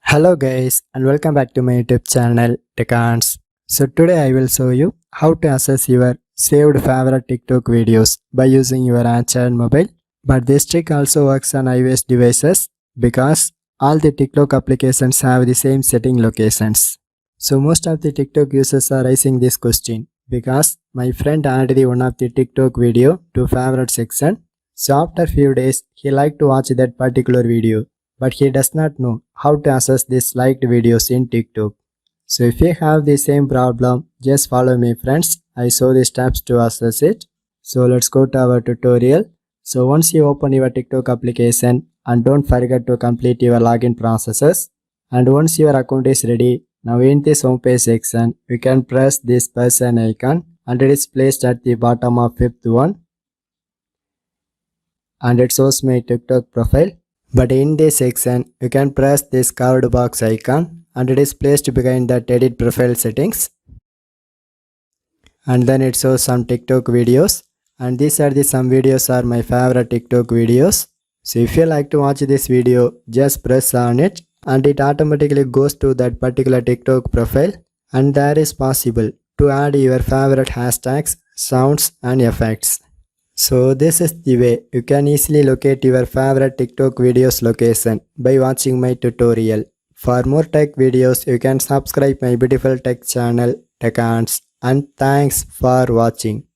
Hello guys and welcome back to my YouTube channel Tik. So today I will show you how to access your saved favorite TikTok videos by using your Android mobile. But this trick also works on iOS devices because all the TikTok applications have the same setting locations. So most of the TikTok users are raising this question because my friend added one of the TikTok video to favorite section. So after few days he liked to watch that particular video, but he does not know how to access these liked videos in TikTok. So if you have the same problem, just follow me friends. I show the steps to access it. So let's go to our tutorial. So once you open your TikTok application, and don't forget to complete your login processes. And once your account is ready, now in this homepage section, you can press this person icon and it is placed at the bottom of fifth one. And it shows my TikTok profile. But in this section, you can press this curved box icon and it is placed behind that edit profile settings. And then it shows some TikTok videos. And these are the some videos are my favorite TikTok videos. So if you like to watch this video, just press on it and it automatically goes to that particular TikTok profile. And there is possible to add your favorite hashtags, sounds and effects. So this is the way you can easily locate your favorite TikTok videos location by watching my tutorial. For more tech videos, you can subscribe my beautiful tech channel Tik, and thanks for watching.